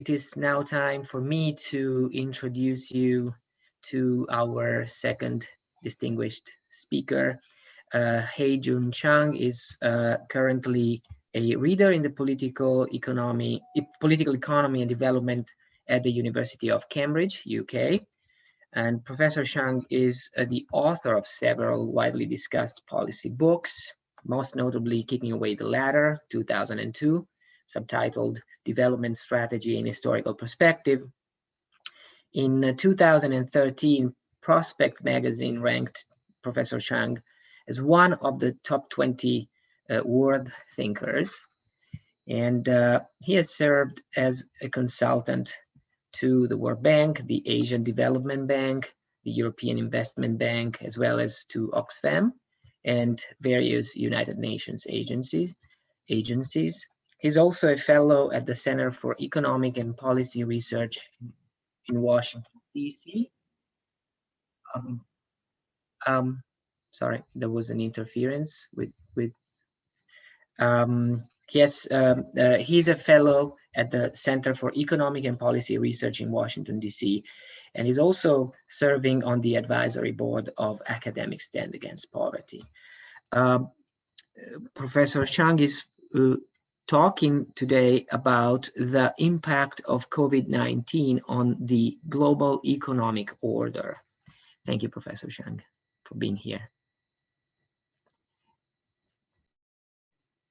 it is now time for me to introduce you to our second distinguished speaker. Ha-Joon Chang is currently a reader in the political economy and development at the University of Cambridge, UK. And Professor Chang is the author of several widely discussed policy books, most notably Kicking Away the Ladder, 2002, subtitled Development Strategy in Historical Perspective. In 2013, Prospect magazine ranked Professor Chang as one of the top 20 world thinkers. And he has served as a consultant to the World Bank, the Asian Development Bank, the European Investment Bank, as well as to Oxfam and various United Nations agencies. He's also a fellow at the Center for Economic and Policy Research in Washington, D.C. Sorry, there was an interference with he's a fellow at the Center for Economic and Policy Research in Washington, D.C., and he's also serving on the advisory board of Academics Stand Against Poverty. Professor Chang is talking today about the impact of COVID-19 on the global economic order. Thank you, Professor Chang, for being here.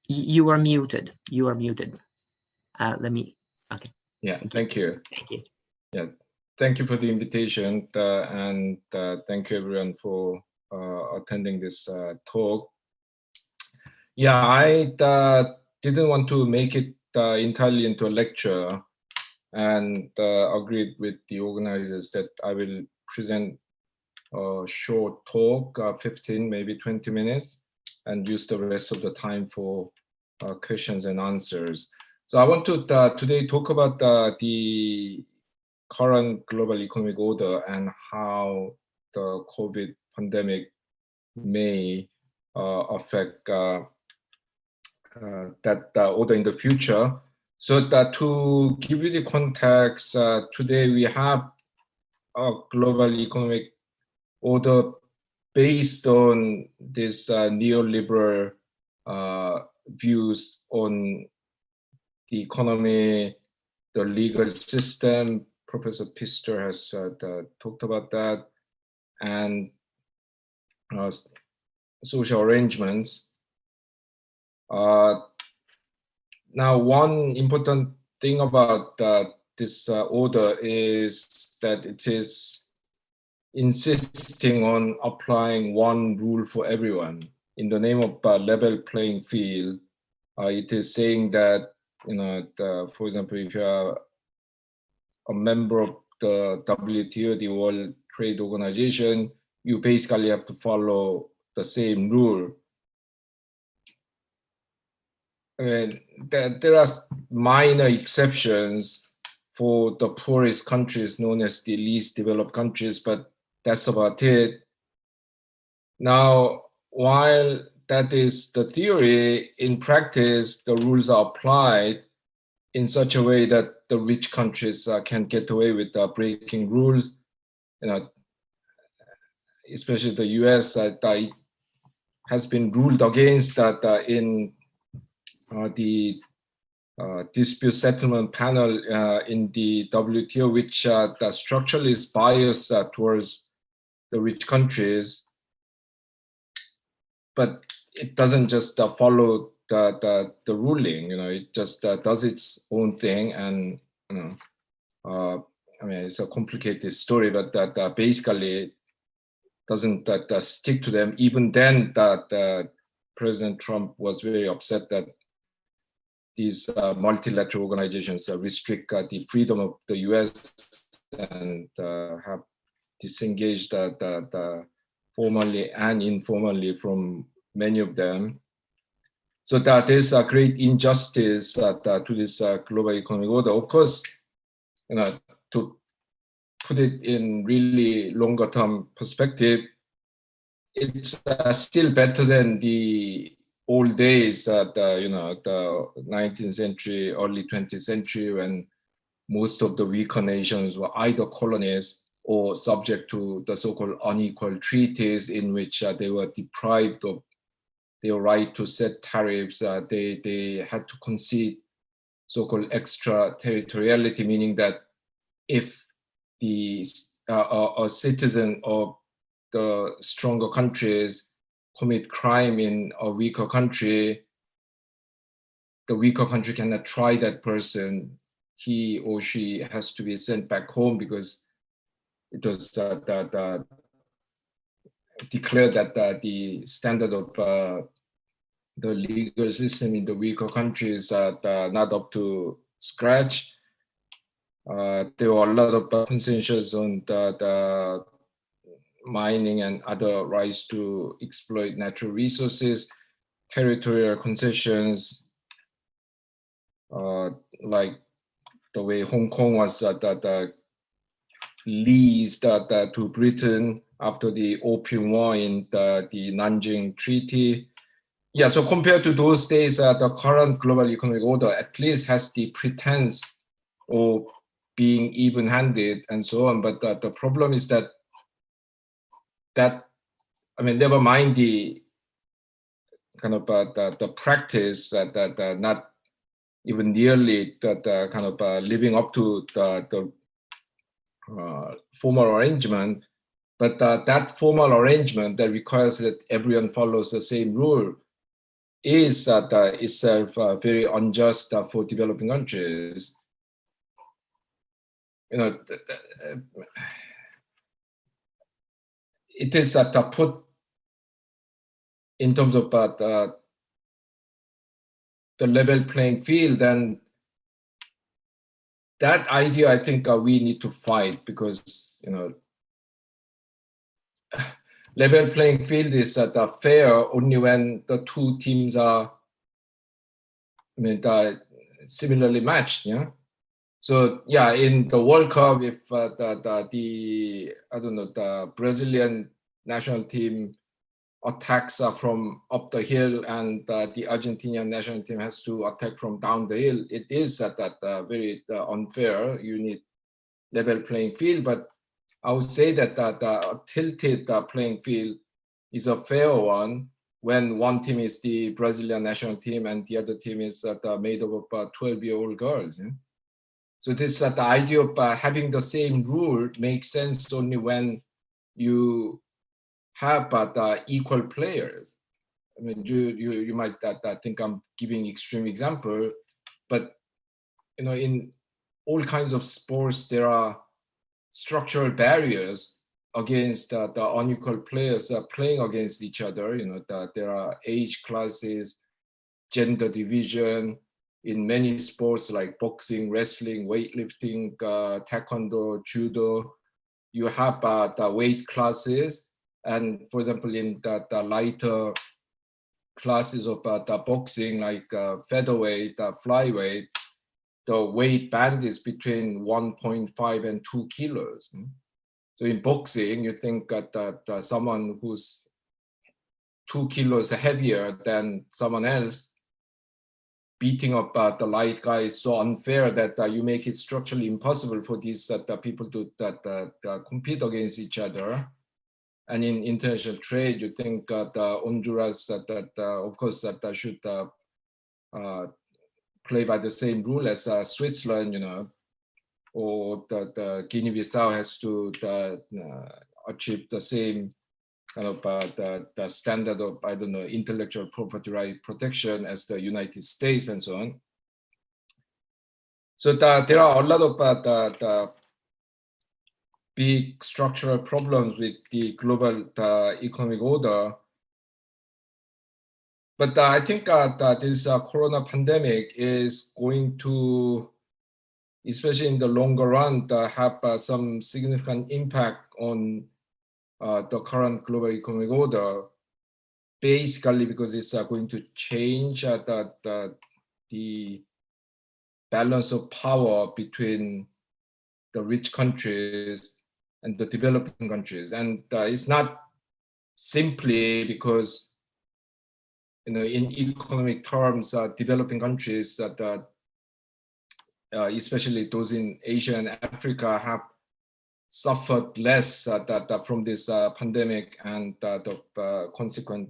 You are muted. You are muted. Okay. Yeah, thank you. Thank you. Yeah, thank you for the invitation, and thank you everyone for attending this talk. Yeah, I didn't want to make it entirely into a lecture, and agreed with the organizers that I will present a short talk, 15, maybe 20 minutes, and use the rest of the time for questions and answers. So I want to today talk about the current global economic order and how the COVID pandemic may affect that order in the future. So to give you the context, today we have a global economic order based on this neoliberal views on the economy, the legal system. Professor Pister has talked about that, and social arrangements. Now, one important thing about this order is that it is insisting on applying one rule for everyone. In the name of level playing field, it is saying that, for example, if you are a member of the WTO, the World Trade Organization, you basically have to follow the same rule. I mean, there are minor exceptions for the poorest countries, known as the least developed countries, but that's about it. Now, while that is the theory, in practice, the rules are applied in such a way that the rich countries can get away with breaking rules. Especially the US has been ruled against that in the dispute settlement panel in the WTO, which that structurally is biased towards the rich countries, but it doesn't just follow the ruling. It just does its own thing, and I mean, it's a complicated story, but that basically doesn't stick to them. Even then, that President Trump was very upset that these multilateral organizations restrict the freedom of the US and have disengaged formally and informally from many of them. So that is a great injustice to this global economic order. Of course, to put it in really longer term perspective, it's still better than the old days at the 19th century, early 20th century, when most of the weaker nations were either colonies or subject to the so-called unequal treaties in which they were deprived of their right to set tariffs. They had to concede so-called extraterritoriality, meaning that if a citizen of the stronger countries commit crime in a weaker country, the weaker country cannot try that person. He or she has to be sent back home because it was declared that the standard of the legal system in the weaker countries are not up to scratch. There were a lot of consensus on the mining and other rights to exploit natural resources, territorial concessions, like the way Hong Kong was leased to Britain after the Opium War in the Nanjing Treaty. Yeah, so compared to those days, the current global economic order at least has the pretense of being even-handed and so on. But the problem is that I mean, never mind the kind of the practice that not even nearly that kind of living up to the formal arrangement, but that formal arrangement that requires that everyone follows the same rule is itself very unjust for developing countries. You know, it is put in terms of the level playing field, and that idea I think we need to fight, because you know, level playing field is fair only when the two teams are, I mean, similarly matched. Yeah. So yeah, in the World Cup, if the I don't know, the Brazilian national team attacks from up the hill and the Argentinian national team has to attack from down the hill, it is very unfair. You need level playing field, but I would say that the tilted playing field is a fair one when one team is the Brazilian national team and the other team is made up of 12-year-old girls. Yeah? So this the idea of having the same rule makes sense only when you have equal players. I mean, you might think I'm giving extreme example, but you know, in all kinds of sports there are structural barriers against the unequal players playing against each other. You know, there are age classes, gender division in many sports like boxing, wrestling, weightlifting, taekwondo, judo. You have the weight classes, and for example, in the lighter classes of the boxing, like featherweight, flyweight, the weight band is between 1.5 and 2 kilos. So in boxing, you think that someone who's 2 kilos heavier than someone else beating up the light guy is so unfair that you make it structurally impossible for these people to compete against each other. And in international trade, you think that Honduras of course should play by the same rule as Switzerland, you know, or that Guinea-Bissau has to achieve the same kind of the standard of, I don't know, intellectual property right protection as the United States and so on. So there are a lot of the big structural problems with the global economic order. But I think this corona pandemic is going to, especially in the longer run, have some significant impact on the current global economic order, basically because it's going to change the balance of power between the rich countries and the developing countries. And it's not simply because, you know, in economic terms, developing countries especially those in Asia and Africa, have suffered less from this pandemic and the consequent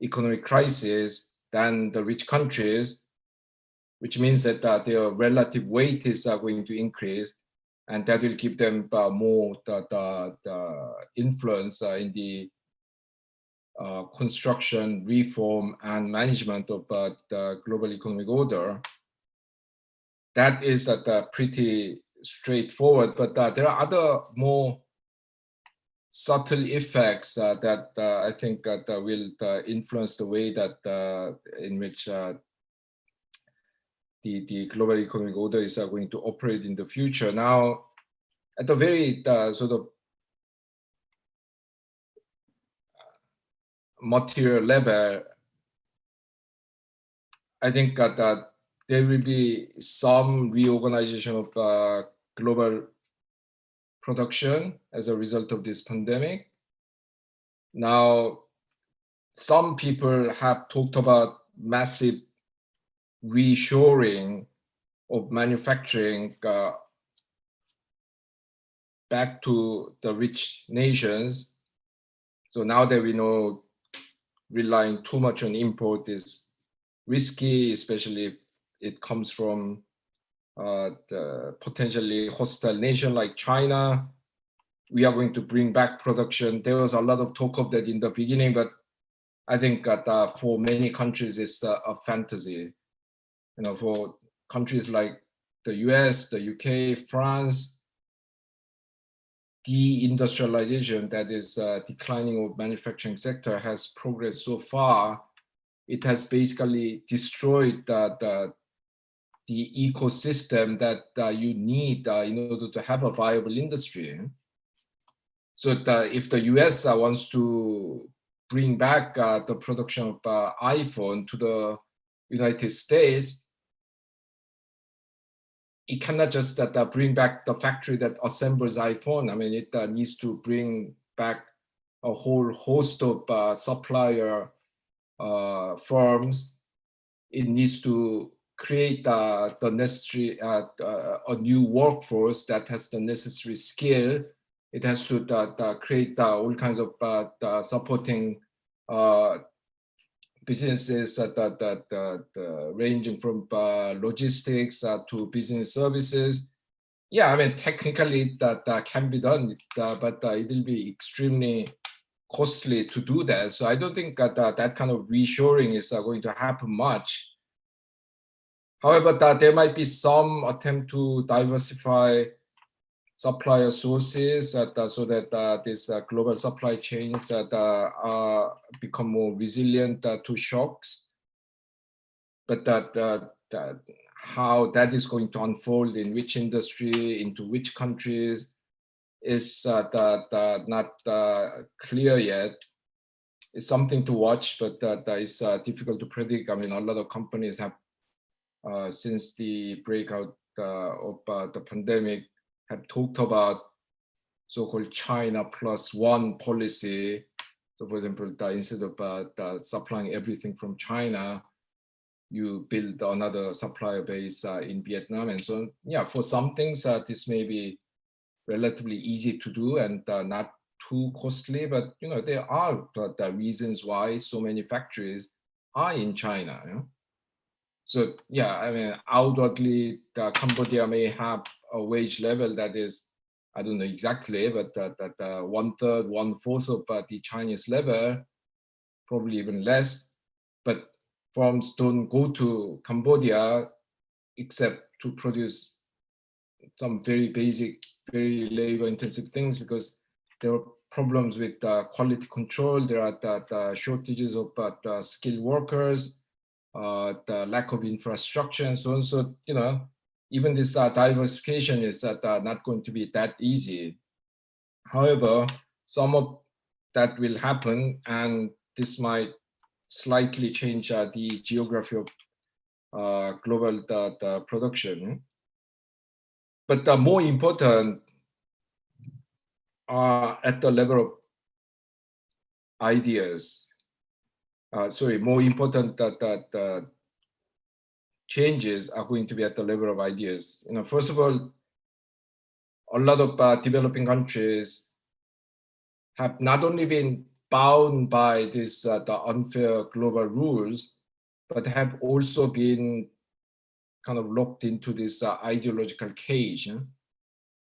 economic crisis than the rich countries, which means that their relative weight is going to increase, and that will give them more the influence in the construction, reform, and management of the global economic order. That is pretty straightforward, but there are other more subtle effects that I think will influence the way that in which the global economic order is going to operate in the future. Now, at a very sort of material level, I think that there will be some reorganization of global production as a result of this pandemic. Now, some people have talked about massive reshoring of manufacturing back to the rich nations. So now that we know relying too much on import is risky, especially if it comes from the potentially hostile nation like China. We are going to bring back production. There was a lot of talk of that in the beginning, but I think that for many countries it's a fantasy. You know, for countries like the US, the UK, France, deindustrialization, that is declining of manufacturing sector, has progressed so far. It has basically destroyed the ecosystem that you need in order to have a viable industry. So if the US wants to bring back the production of iPhone to the United States, it cannot just bring back the factory that assembles iPhone. I mean, it needs to bring back a whole host of supplier firms. It needs to create the necessary a new workforce that has the necessary skill. It has to create all kinds of supporting businesses ranging from logistics to business services. Yeah, I mean, technically that can be done, but it will be extremely costly to do that. So I don't think that kind of reshoring is going to happen much. However, there might be some attempt to diversify supplier sources so that these global supply chains become more resilient to shocks. But how that is going to unfold in which industry, into which countries, is not clear yet. It's something to watch, but that is difficult to predict. I mean, a lot of companies have, since the breakout of the pandemic, have talked about so-called China plus one policy. So for example, instead of supplying everything from China, you build another supplier base in Vietnam and so on. Yeah, for some things, this may be relatively easy to do and not too costly, but you know, there are the reasons why so many factories are in China. You know? So yeah, I mean, outwardly, Cambodia may have a wage level that is, I don't know exactly, but that 1/3, 1/4 of the Chinese level, probably even less. But firms don't go to Cambodia except to produce some very basic, very labor-intensive things, because there are problems with quality control. There are the shortages of skilled workers, the lack of infrastructure, and so on. So, you know, even this diversification is not going to be that easy. However, some of that will happen, and this might slightly change the geography of global production. But the more important at the level of ideas. More important changes are going to be at the level of ideas. First of all, a lot of developing countries have not only been bound by this the unfair global rules, but have also been kind of locked into this ideological cage.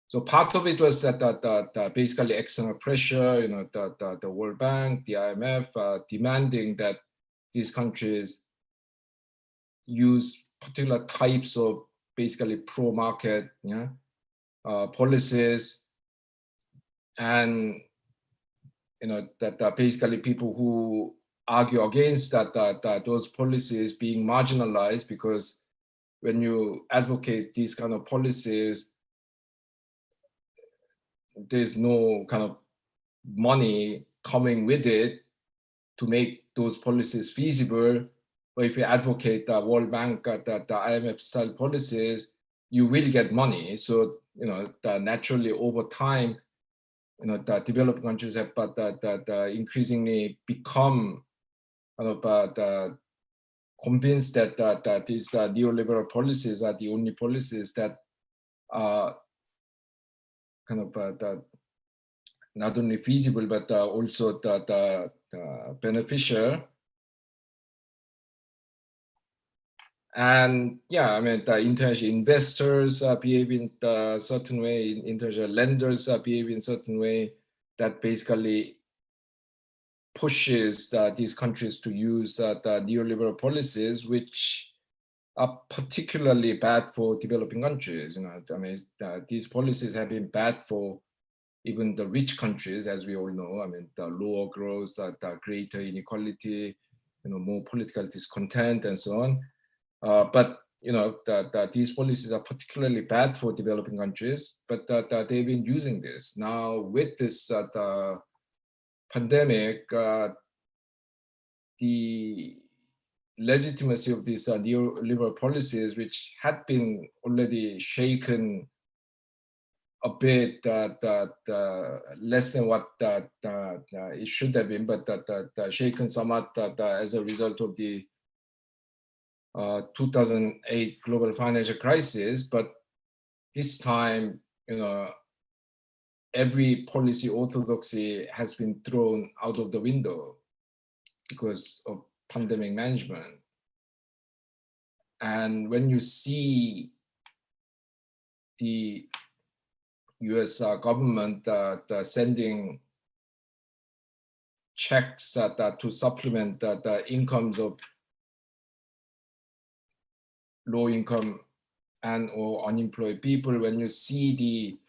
So part of it was that basically external pressure, the World Bank, the IMF, demanding that these countries use particular types of basically pro-market policies, and that basically people who argue against that those policies being marginalized, because when you advocate these kind of policies, there's no kind of money coming with it to make those policies feasible. But if you advocate the World Bank, the IMF style policies, you will get money. So naturally over time, the developed countries have increasingly become kind of convinced that these neoliberal policies are the only policies that are kind of not only feasible but also beneficial. And yeah, I mean, the international investors behave in a certain way, international lenders behave in a certain way that basically pushes these countries to use the neoliberal policies, which are particularly bad for developing countries. I mean, these policies have been bad for even the rich countries, as we all know. I mean, the lower growth, the greater inequality, more political discontent, and so on. But these policies are particularly bad for developing countries. But they've been using this now with this the pandemic. The legitimacy of these neoliberal policies, which had been already shaken a bit, less than what it should have been, but shaken somewhat as a result of the 2008 global financial crisis. But this time, every policy orthodoxy has been thrown out of the window because of pandemic management. And when you see the US government sending checks to supplement the incomes of low income and or unemployed people, when you see the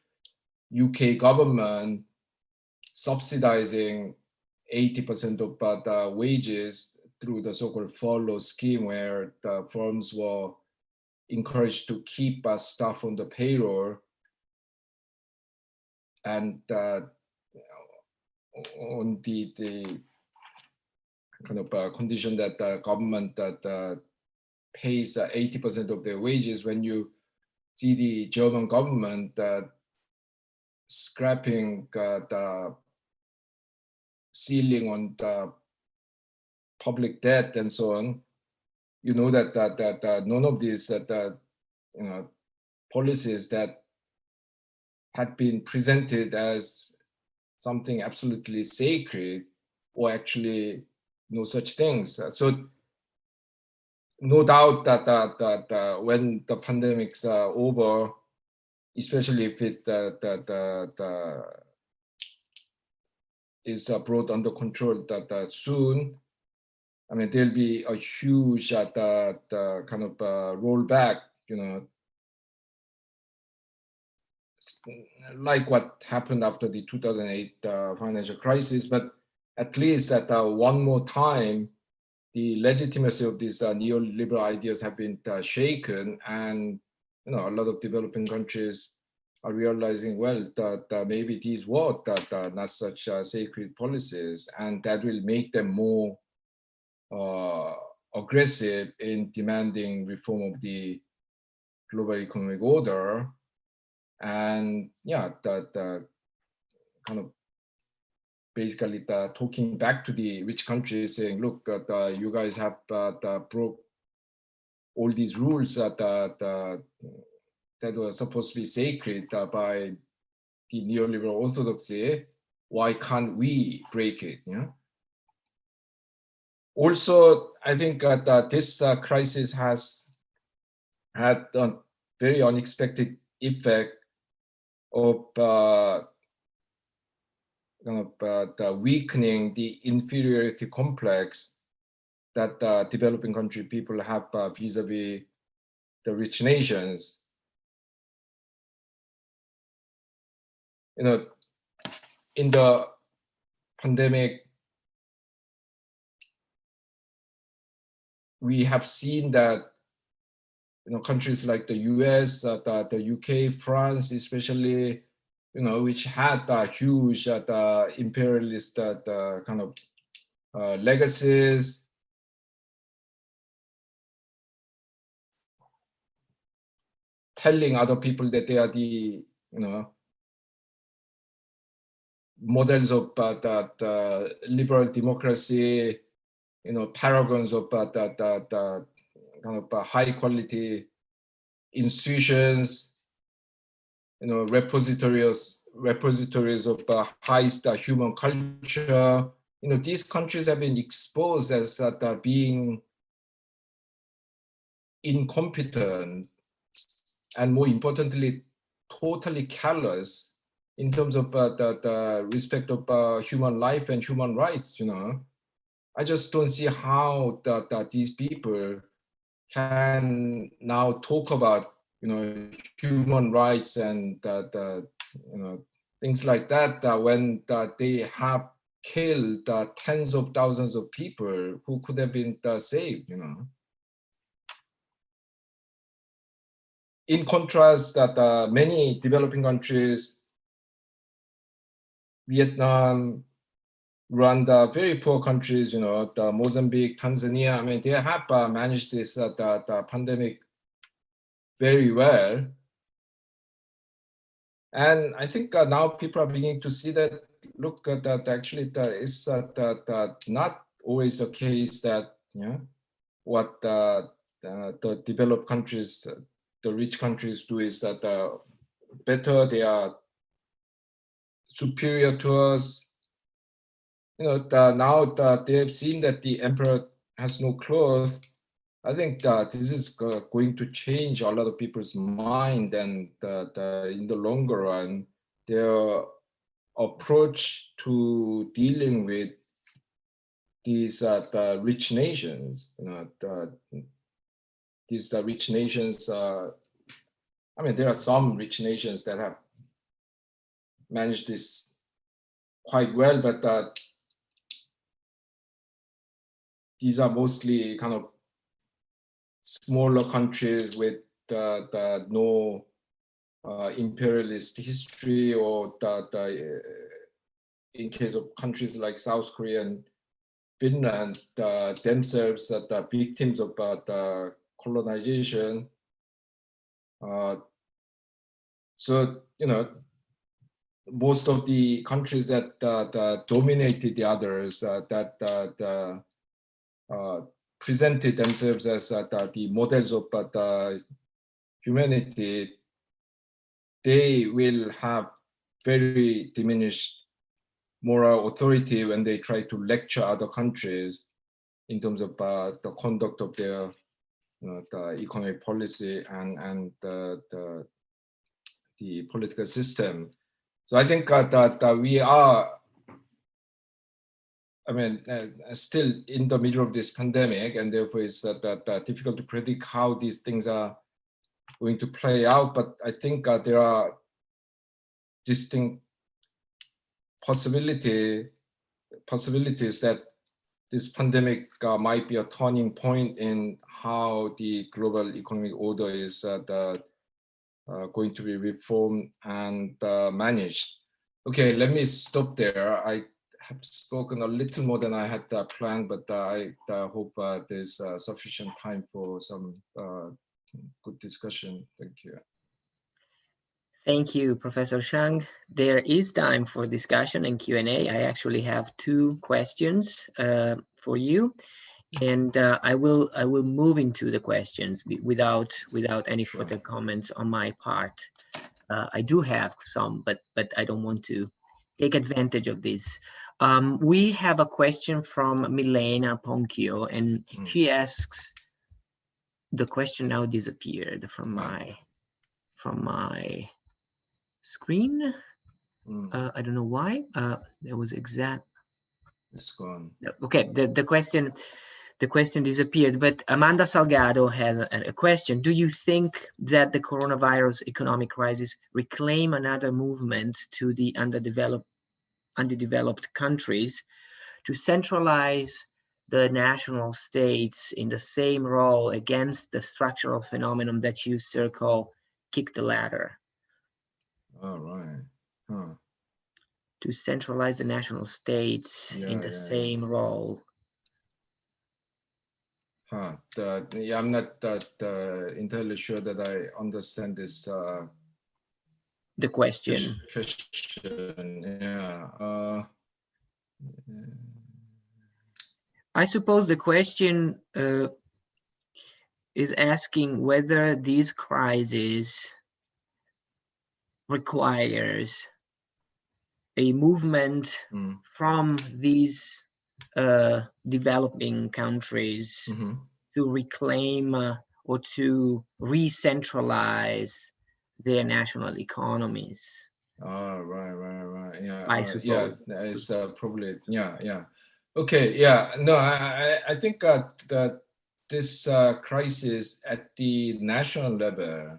UK government subsidizing 80% of the wages through the so-called furlough scheme, where the firms were encouraged to keep staff on the payroll, and on the kind of condition that the government pays 80% of their wages. When you see the German government scrapping the ceiling on the public debt and so on, you know that none of these policies that had been presented as something absolutely sacred, or actually no such things. So no doubt that when the pandemic's over, especially if it is brought under control soon, I mean, there'll be a huge kind of rollback, like what happened after the 2008 financial crisis. But at least one more time, the legitimacy of these neoliberal ideas have been shaken, and a lot of developing countries are realizing, well, that maybe these were not such sacred policies, and that will make them more aggressive in demanding reform of the global economic order. And yeah, that kind of basically talking back to the rich countries, saying, look, you guys have broke all these rules that were supposed to be sacred by the neoliberal orthodoxy, why can't we break it? Yeah. Also, I think that this crisis has had a very unexpected effect of weakening the inferiority complex that developing country people have vis-a-vis the rich nations. You know, in the pandemic, we have seen that countries like the US, the UK, France, especially, which had huge imperialist kind of legacies, telling other people that they are the models of that liberal democracy, paragons of that kind of high quality institutions, repositories of highest human culture. These countries have been exposed as being incompetent, and more importantly, totally callous in terms of the respect of human life and human rights. I just don't see how that these people can now talk about human rights and things like that when they have killed tens of thousands of people who could have been saved. In contrast, that many developing countries, Vietnam, Rwanda, very poor countries, the Mozambique, Tanzania, I mean, they have managed this the pandemic very well. And I think now people are beginning to see that, look, that actually is not always the case that, what the developed countries, the rich countries do is that better, they are superior to us. Now that they have seen that the emperor has no clothes, I think that this is going to change a lot of people's mind, and in the longer run, their approach to dealing with these the rich nations, these rich nations. I mean, there are some rich nations that have managed this quite well, but these are mostly kind of smaller countries with no imperialist history, or in case of countries like South Korea and Finland, themselves the victims of the colonization. So most of the countries that dominated the others, that presented themselves as the models of humanity, they will have very diminished moral authority when they try to lecture other countries in terms of the conduct of their the economic policy and the political system. So I think that we are, I mean, still in the middle of this pandemic, and therefore it's difficult to predict how these things are going to play out. But I think there are distinct possibilities that this pandemic might be a turning point in how the global economic order is going to be reformed and managed. Okay, let me stop there. I have spoken a little more than I had planned, but I hope there's sufficient time for some good discussion. Thank you. Thank you, Professor Chang. There is time for discussion and Q&A. I actually have two questions for you. And I will move into the questions without any Sure. further comments on my part. I do have some, but I don't want to take advantage of this. We have a question from Milena Ponchio, and she asks, the question now disappeared from my screen. I don't know why. There was exact. It's gone. Okay, the question disappeared, but Amanda Salgado has a question. Do you think that the coronavirus economic crisis reclaim another movement to the underdeveloped countries to centralize the national states in the same role against the structural phenomenon that you circle kick the ladder? All right. Huh. To centralize the national states in the same role. I'm not entirely sure that I understand this. The question. I suppose the question is asking whether these crises requires a movement from these developing countries to reclaim or to re-centralize their national economies. Right. Yeah, I suppose. It's probably, Okay, no, I think that this crisis at the national level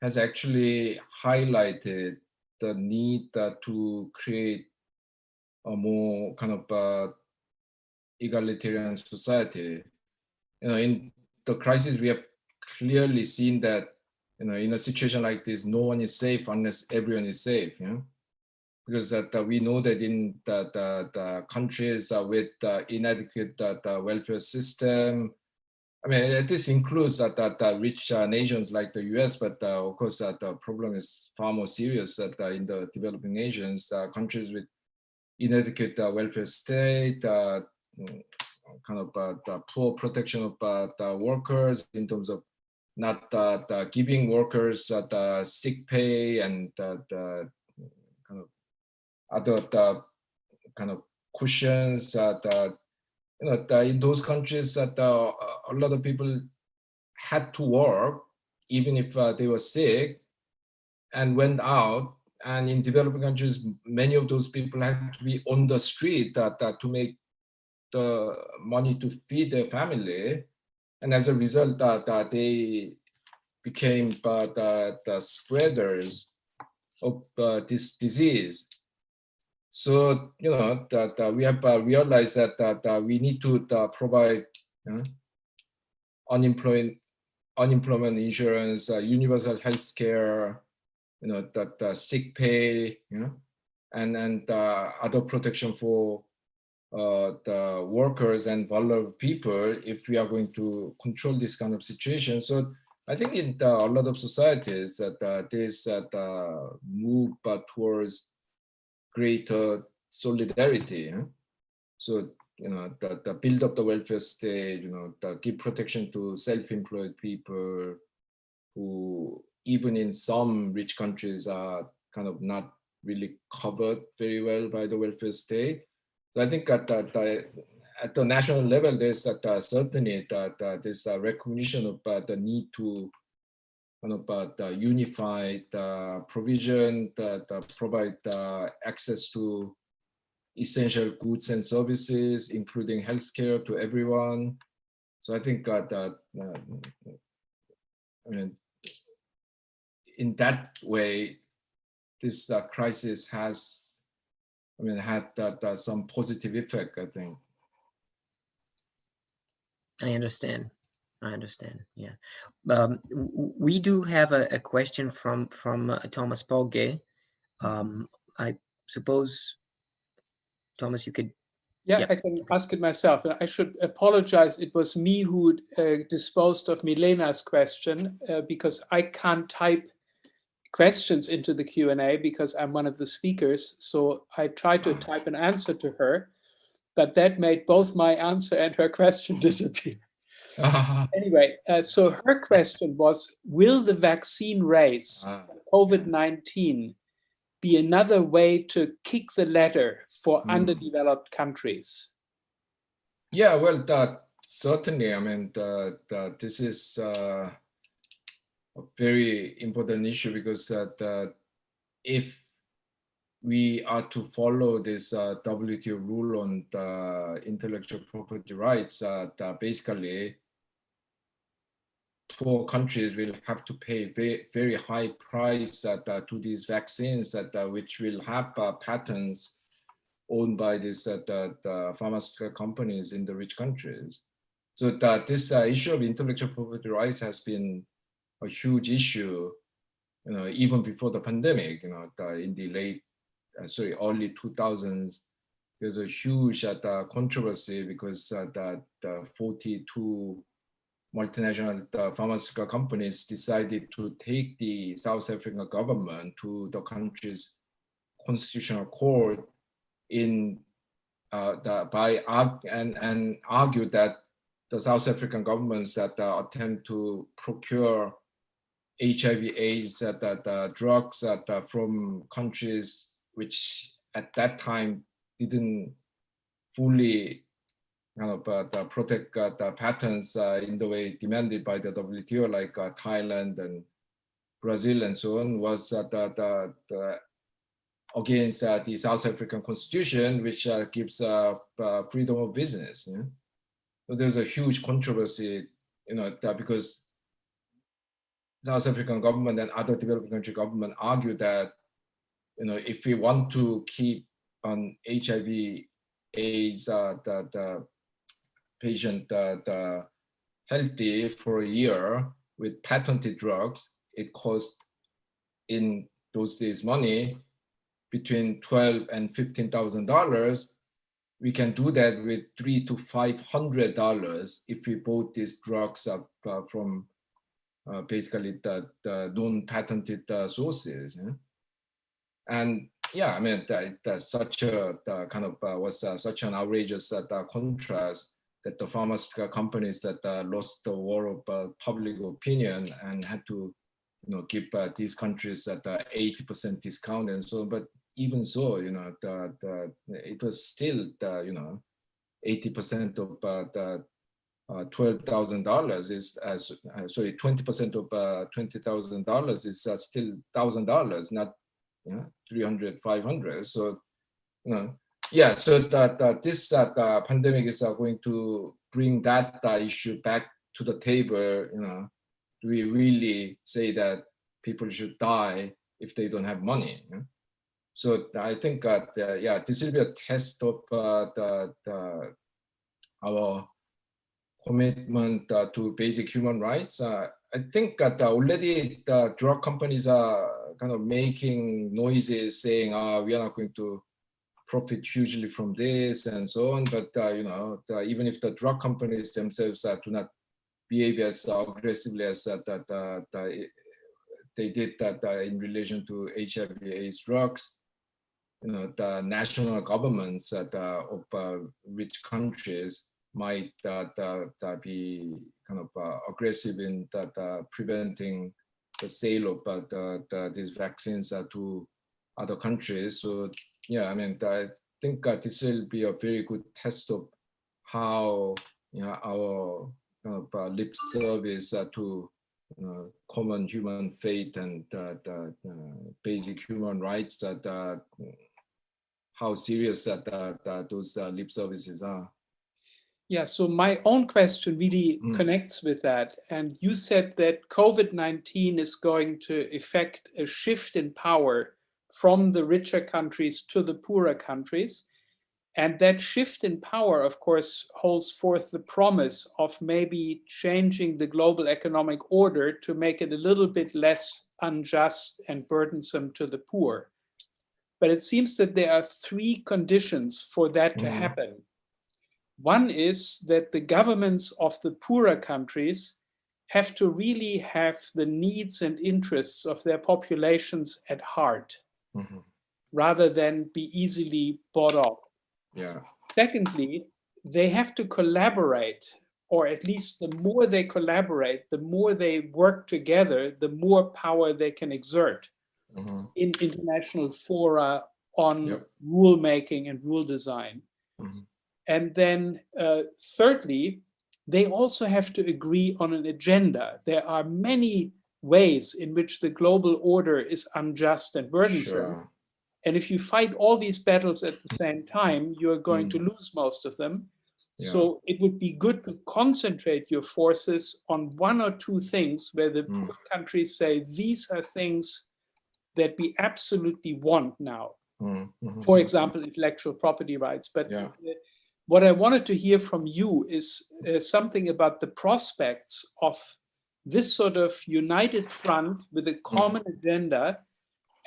has actually highlighted the need to create a more kind of egalitarian society. In the crisis, we have clearly seen that, in a situation like this, no one is safe unless everyone is safe. Because we know that in the countries with inadequate welfare system, I mean, this includes that rich nations like the US, but of course the problem is far more serious that in the developing nations, countries with inadequate welfare state, kind of the poor protection of the workers in terms of not giving workers the sick pay and the kind of other kind of cushions that in those countries that a lot of people had to work even if they were sick and went out. And in developing countries, many of those people had to be on the street to make the money to feed their family. And as a result, they became the spreaders of this disease. So, that we have realized that we need to provide unemployment insurance, universal health care, that sick pay, and other protection for the workers and vulnerable people if we are going to control this kind of situation. So I think in a lot of societies that there's move towards greater solidarity. So, the build up the welfare state, the give protection to self-employed people who even in some rich countries are kind of not really covered very well by the welfare state. So I think at the national level, there's certainly there's a recognition of the need to kind of unified provision that provide access to essential goods and services, including healthcare to everyone. So I think that I mean, in that way, this crisis has, had some positive effect, I think. I understand. Yeah. We do have a question from Thomas Pogge. I suppose, Thomas, you could. Yeah, I can ask it myself. I should apologize. It was me who disposed of Milena's question because I can't type questions into the Q&A because I'm one of the speakers. So I tried to type an answer to her, but that made both my answer and her question disappear. Anyway, so her question was, will the vaccine race for COVID-19 be another way to kick the ladder for underdeveloped countries? Yeah, well, certainly. I mean, this is a very important issue because if we are to follow this WTO rule on intellectual property rights, basically poor countries will have to pay very, very high price to these vaccines which will have patents owned by these the pharmaceutical companies in the rich countries. So this issue of intellectual property rights has been a huge issue, even before the pandemic. In the early 2000s, there's a huge controversy because the 42 multinational pharmaceutical companies decided to take the South African government to the country's constitutional court and argue that the South African governments that attempt to procure HIV/AIDS drugs from countries which at that time didn't fully protect the patents in the way demanded by the WTO, like Thailand and Brazil and so on, was against the South African Constitution, which gives freedom of business. So there's a huge controversy, because South African government and other developing country government argue that, if we want to keep on HIV/AIDS the patient healthy for a year with patented drugs, it costs in those days money between $12,000 and $15,000. We can do that with $300 to $500 if we bought these drugs up from basically the non-patented sources. And yeah, I mean, that's such a was such an outrageous contrast that the pharmaceutical companies that lost the war of public opinion and had to, give these countries that 80% discount and so on. But even so, it was still, 80% of the $12,000 is, 20% of $20,000 is still $1,000, not $300, $500. So, yeah, so this pandemic is going to bring that issue back to the table. Do we really say that people should die if they don't have money? So I think this will be a test of our commitment to basic human rights. I think that already the drug companies are kind of making noises saying, we are not going to profit hugely from this and so on. But even if the drug companies themselves do not behave as aggressively as they did in relation to HIV/AIDS drugs, the national governments of rich countries might be kind of aggressive in preventing the sale of these vaccines to other countries. So yeah, I mean, I think this will be a very good test of how our kind of lip service to common human fate and basic human rights, how serious those lip services are. Yeah, so my own question really connects with that. And you said that COVID-19 is going to effect a shift in power from the richer countries to the poorer countries. And that shift in power, of course, holds forth the promise of maybe changing the global economic order to make it a little bit less unjust and burdensome to the poor. But it seems that there are three conditions for that to happen. One is that the governments of the poorer countries have to really have the needs and interests of their populations at heart, rather than be easily bought off. Yeah. Secondly, they have to collaborate, or at least the more they collaborate, the more they work together, the more power they can exert in international fora on rule making and rule design. And then thirdly, they also have to agree on an agenda. There are many ways in which the global order is unjust and burdensome. And if you fight all these battles at the same time, you are going to lose most of them. So it would be good to concentrate your forces on one or two things where the poor countries say, these are things that we absolutely want now. For example, intellectual property rights. But what I wanted to hear from you is something about the prospects of this sort of united front with a common agenda,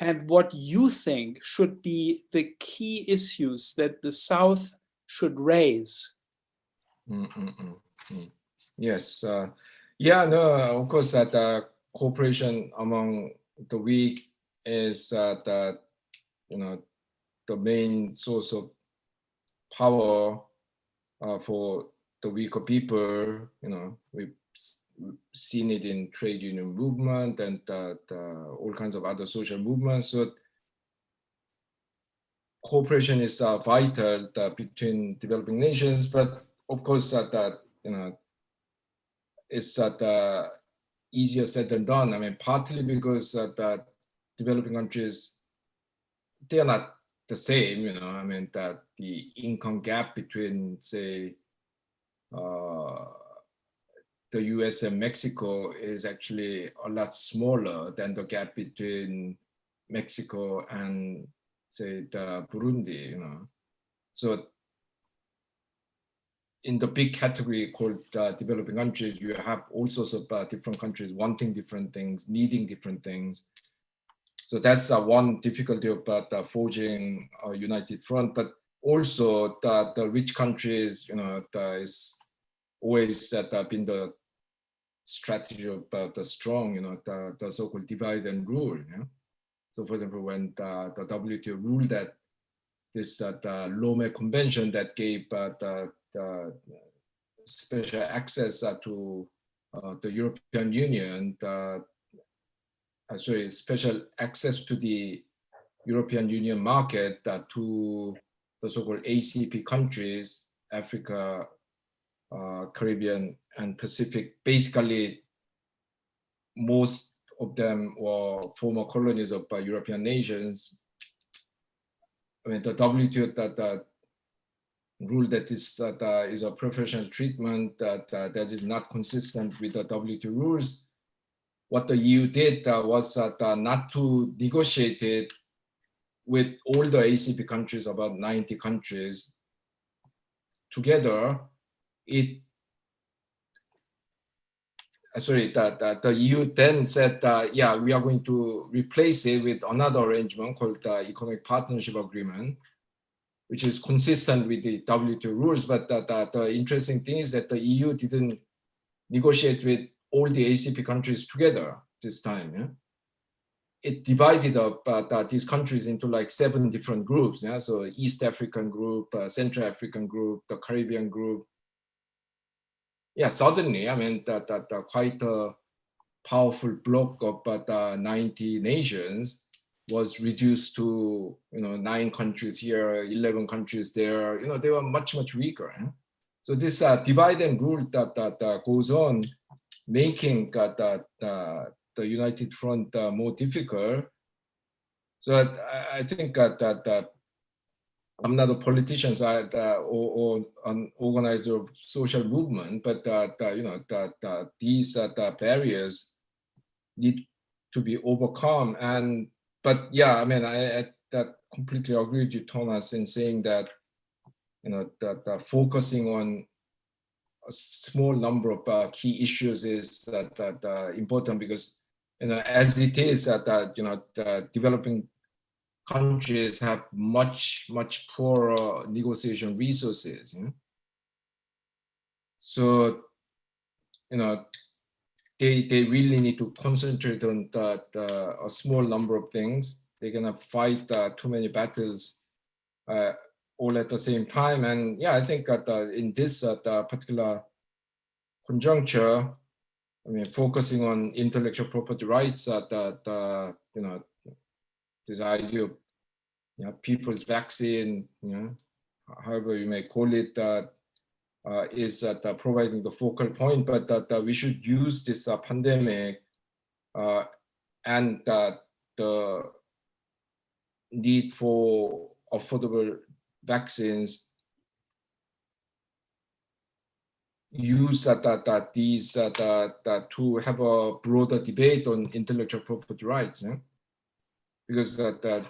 and what you think should be the key issues that the South should raise. Yes. Yeah, no, of course, that cooperation among the weak is the main source of power for the weaker people. We've seen it in trade union movement and all kinds of other social movements. So cooperation is vital between developing nations, but of course it's easier said than done. I mean, partly because the developing countries, they are not the same. I mean, that the income gap between, say, the US and Mexico is actually a lot smaller than the gap between Mexico and, say, the Burundi. So in the big category called developing countries, you have all sorts of different countries wanting different things, needing different things. So that's one difficulty about forging a united front. But also the rich countries, is always been the strategy of the strong, the so-called divide and rule. So, for example, when the WTO ruled that this the Lome Convention that gave the special access to the European Union, special access to the European Union market to the so-called ACP countries, Africa, Caribbean, and Pacific. Basically, most of them were former colonies of European nations. I mean, the WTO that rule that is a preferential treatment that is not consistent with the WTO rules. What the EU did was not to negotiate it with all the ACP countries, about 90 countries together. The EU then said, yeah, we are going to replace it with another arrangement called the Economic Partnership Agreement, which is consistent with the WTO rules. But the interesting thing is that the EU didn't negotiate with all the ACP countries together this time. Yeah? It divided up these countries into like 7 different groups. Yeah? So East African group, Central African group, the Caribbean group. Yeah, suddenly, I mean, quite a powerful bloc of 90 nations was reduced to 9 countries here, 11 countries there. They were much weaker. Eh? So this divide and rule that goes on, making the United Front more difficult. So I think that I'm not a politician or an organizer of social movement, but these barriers need to be overcome. But yeah, I mean, I completely agree with you, Thomas, in saying that that focusing on a small number of key issues is important, because as it is that the developing countries have much poorer negotiation resources. So they really need to concentrate on a small number of things. They're gonna fight too many battles all at the same time. And yeah, I think that in this particular conjuncture, I mean, focusing on intellectual property rights, you know, this idea of, you know, people's vaccine, you know, however you may call it, is providing the focal point, but that we should use this pandemic and the need for affordable vaccines, use these to have a broader debate on intellectual property rights. Yeah? Because I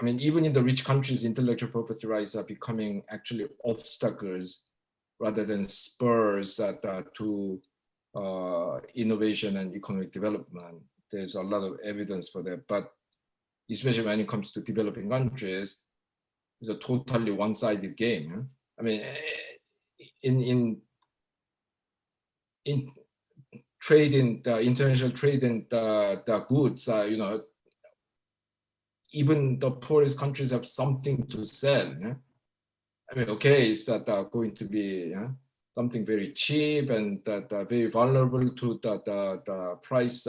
mean, even in the rich countries, intellectual property rights are becoming actually obstacles rather than spurs to innovation and economic development. There's a lot of evidence for that, but especially when it comes to developing countries, it's a totally one-sided game. Huh? I mean, in trade in international trade in the goods, you know, even the poorest countries have something to sell. Yeah? I mean, okay, it's going to be something very cheap and very vulnerable to the price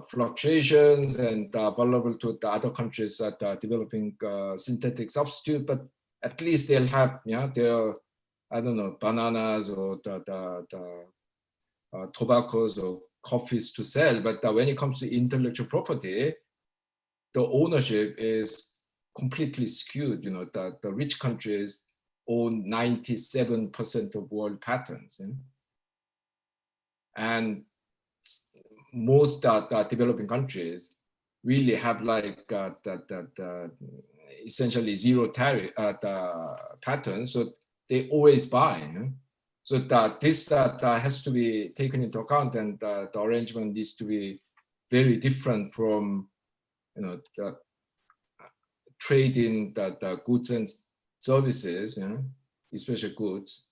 fluctuations and vulnerable to the other countries that are developing synthetic substitute, but at least they'll have their, I don't know, bananas or the tobaccos or coffees to sell. But when it comes to intellectual property, the ownership is completely skewed. You know, the rich countries own 97% of world patents, and most developing countries really have like essentially zero tariff patents, so they always buy. So this has to be taken into account, and the arrangement needs to be very different from, you know, the trade in the goods and services, especially goods.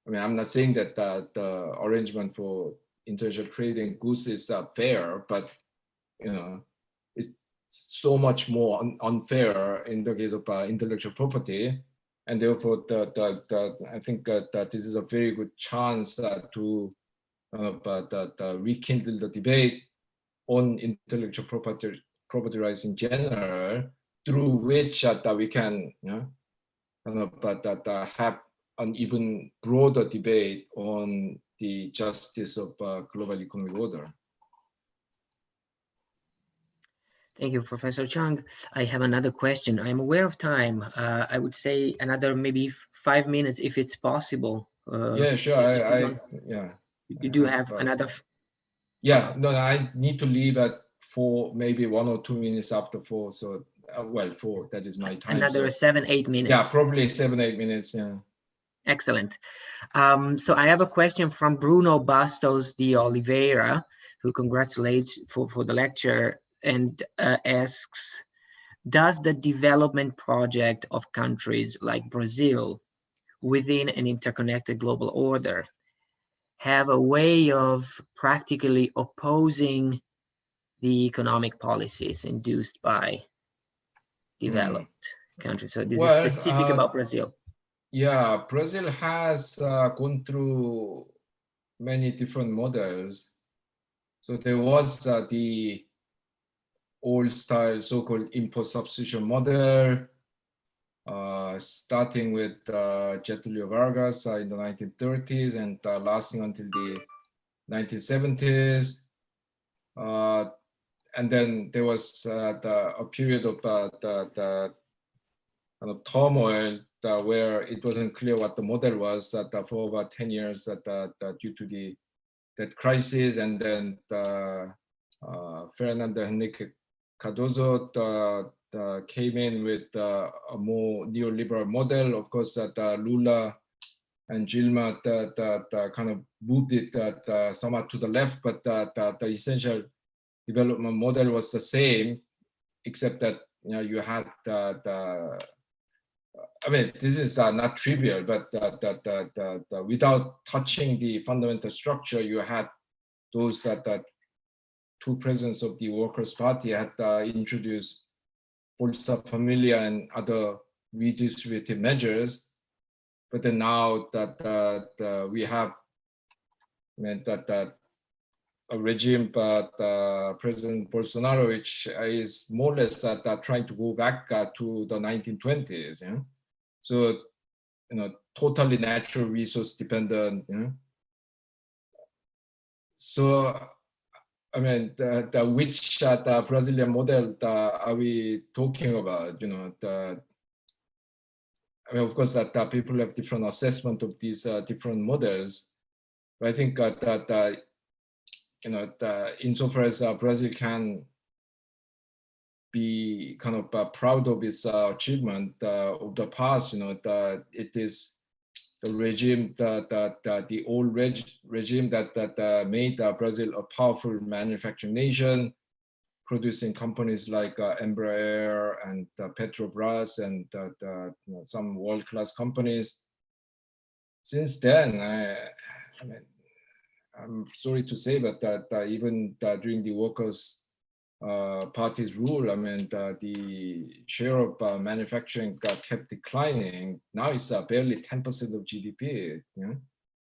I mean, I'm not saying that the arrangement for international trade in goods is fair, but you know, it's so much more unfair in the case of intellectual property, and therefore, I think that this is a very good chance to rekindle the debate on intellectual property rights in general, through which we can have an even broader debate on the justice of global economic order. Thank you, Professor Chang. I have another question. I'm aware of time. I would say another maybe 5 minutes if it's possible. Yeah, sure. You do have another. Yeah, no, I need to leave at 4, maybe 1 or 2 minutes after 4. So, well, 4, that is my time. Another 7-8 minutes. Yeah, probably 7-8 minutes. Yeah. Excellent. So I have a question from Bruno Bastos de Oliveira, who congratulates for the lecture and asks, does the development project of countries like Brazil within an interconnected global order have a way of practically opposing the economic policies induced by developed countries? So this is specific about Brazil. Yeah, Brazil has gone through many different models. So there was the old-style so-called import substitution model, starting with Getulio Vargas in the 1930s and lasting until the 1970s. And then there was a period of kind of turmoil where it wasn't clear what the model was for about 10 years due to that crisis. And then Fernando Henrique Cardoso came in with a more neoliberal model. Of course, Lula and Dilma kind of moved it somewhat to the left, but the essential development model was the same, except that you had I mean, this is not trivial, but without touching the fundamental structure, you had those two presidents of the Workers' Party had introduced Bolsa Familia and other redistributive measures. But then now that we have that a regime, but President Bolsonaro, which is more or less trying to go back to the 1920s. Yeah? So, totally natural resource dependent. So, I mean, which the Brazilian model are we talking about? I mean, of course, that people have different assessment of these different models. But I think that insofar as Brazil can be kind of proud of its achievement of the past, that it is the regime the old regime that made Brazil a powerful manufacturing nation, producing companies like Embraer and Petrobras and some world-class companies. Since then, I mean, I'm sorry to say, but that even during the Workers' Party's rule, I mean, the share of manufacturing kept declining. Now it's barely 10% of GDP. I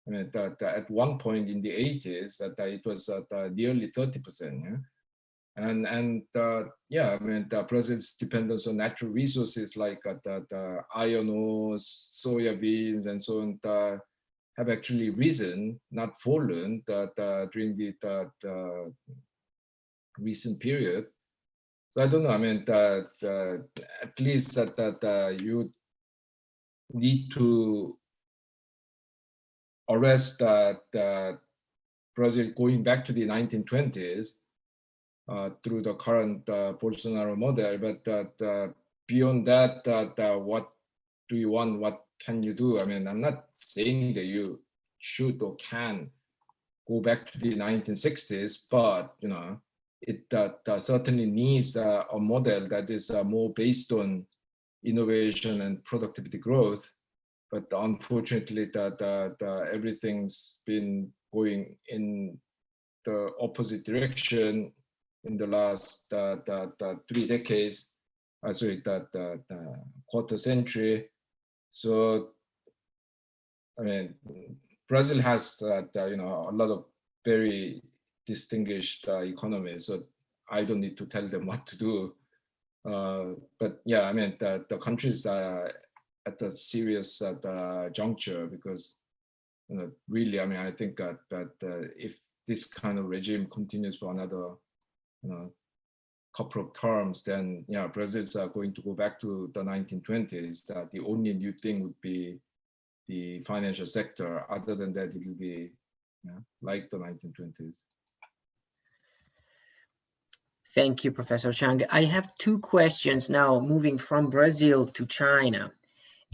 mean, at one point in the 80s, it was nearly 30%. Yeah? And yeah, I mean, Brazil's dependence on natural resources like iron ore, soya beans, and so on, have actually risen, not fallen, during the recent period. So I don't know. I mean, at least that you need to arrest Brazil going back to the 1920s through the current Bolsonaro model. But beyond that, what do you want? What can you do? I mean, I'm not saying that you should or can go back to the 1960s, but it certainly needs a model that is more based on innovation and productivity growth. But unfortunately, everything's been going in the opposite direction in the last 3 decades, quarter century. So, I mean, Brazil has a lot of very distinguished economies, so I don't need to tell them what to do. But yeah, I mean, the countries are at a serious juncture because, really, I mean, I think that if this kind of regime continues for another, couple of terms, then yeah, Brazil's going to go back to the 1920s. The only new thing would be the financial sector. Other than that, it will be like the 1920s. Thank you, Professor Chang. I have 2 questions now, moving from Brazil to China.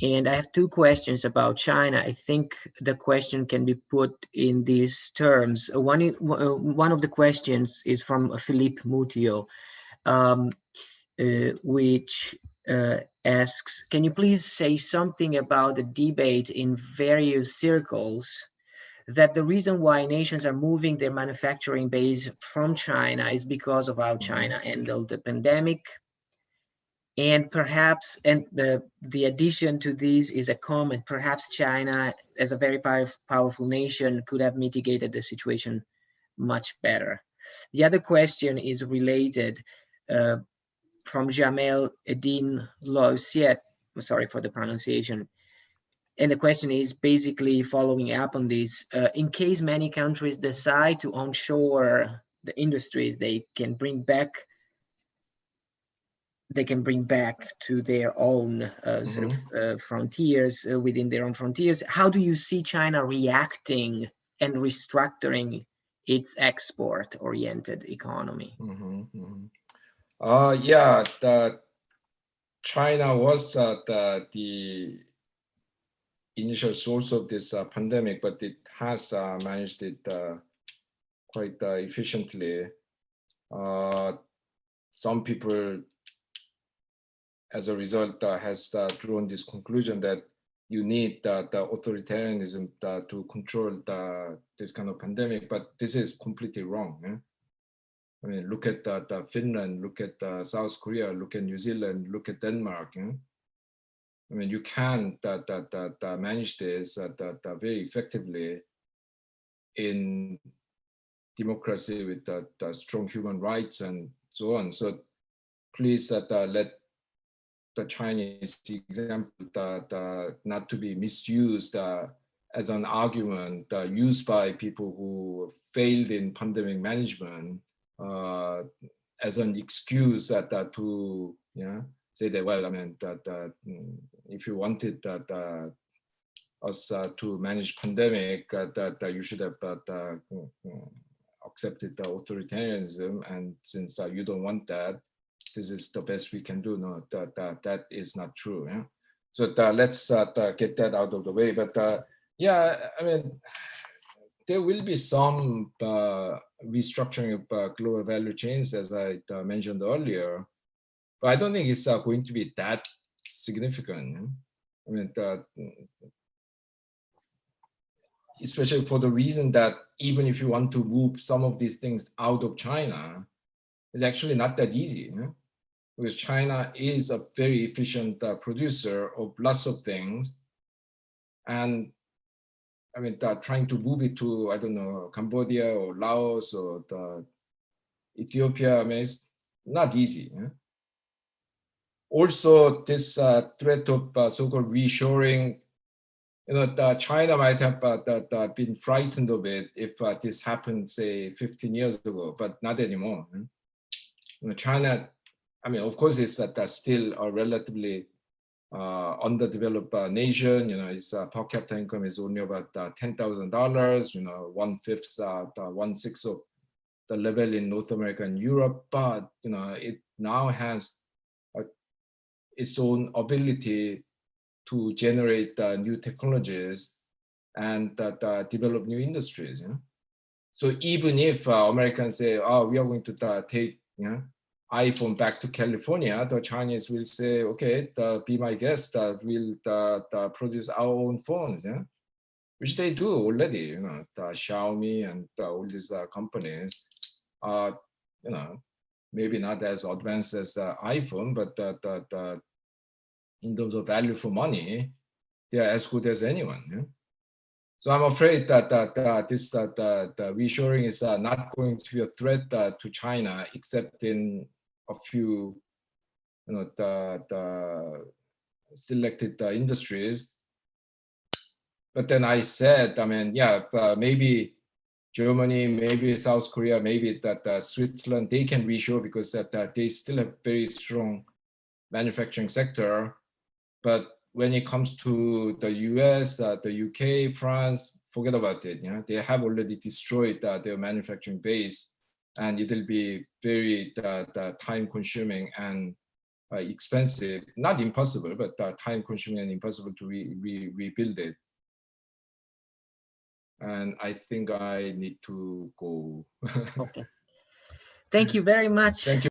And I have 2 questions about China. I think the question can be put in these terms. One of the questions is from Philippe Moutio, which asks, can you please say something about the debate in various circles that the reason why nations are moving their manufacturing base from China is because of how China handled the pandemic? And perhaps, and the addition to this is a comment, perhaps China, as a very powerful nation, could have mitigated the situation much better. The other question is related from Jamel Eddin Loisiet, sorry for the pronunciation. And the question is basically following up on this. In case many countries decide to onshore the industries, they can bring back to their own sort of frontiers, within their own frontiers. How do you see China reacting and restructuring its export-oriented economy? Yeah, China was the initial source of this pandemic, but it has managed it quite efficiently. Some people, as a result, has drawn this conclusion that you need the authoritarianism to control this kind of pandemic, but this is completely wrong. Yeah? I mean, look at Finland, look at South Korea, look at New Zealand, look at Denmark. Yeah? I mean, you can manage this very effectively in democracy with strong human rights and so on. So please let the Chinese example not to be misused as an argument used by people who failed in pandemic management as an excuse to say that, well, I mean, if you wanted us to manage pandemic, you should have accepted the authoritarianism, and since you don't want that, this is the best we can do. No, that is not true. Yeah? So let's get that out of the way. But yeah, I mean, there will be some restructuring of global value chains, as I mentioned earlier, but I don't think it's going to be that significant. I mean, especially for the reason that even if you want to move some of these things out of China, it's actually not that easy. Because China is a very efficient producer of lots of things. And I mean, trying to move it to, I don't know, Cambodia or Laos or Ethiopia, I mean, it's not easy. Also, this threat of so-called reshoring, China might have been frightened of it if this happened, say, 15 years ago, but not anymore. China, I mean, of course, it's still a relatively underdeveloped nation. Its per capita income is only about $10,000. 1/5, 1/6 of the level in North America and Europe, but it now has its own ability to generate new technologies and develop new industries. So even if Americans say, "Oh, we are going to take iPhone back to California," the Chinese will say, "Okay, be my guest. We'll produce our own phones," which they do already. Xiaomi and all these companies are, maybe not as advanced as the iPhone, but in terms of value for money, they are as good as anyone. So I'm afraid that this reshoring is not going to be a threat to China, except in a few, the selected industries. But then I said, I mean, yeah, maybe Germany, maybe South Korea, maybe Switzerland, they can reshore because they still have very strong manufacturing sector. But when it comes to the US, the UK, France, forget about it. They have already destroyed their manufacturing base, and it'll be very time-consuming and expensive. Not impossible, but time-consuming and impossible to rebuild it. And I think I need to go. Okay. Thank you very much. Thank you.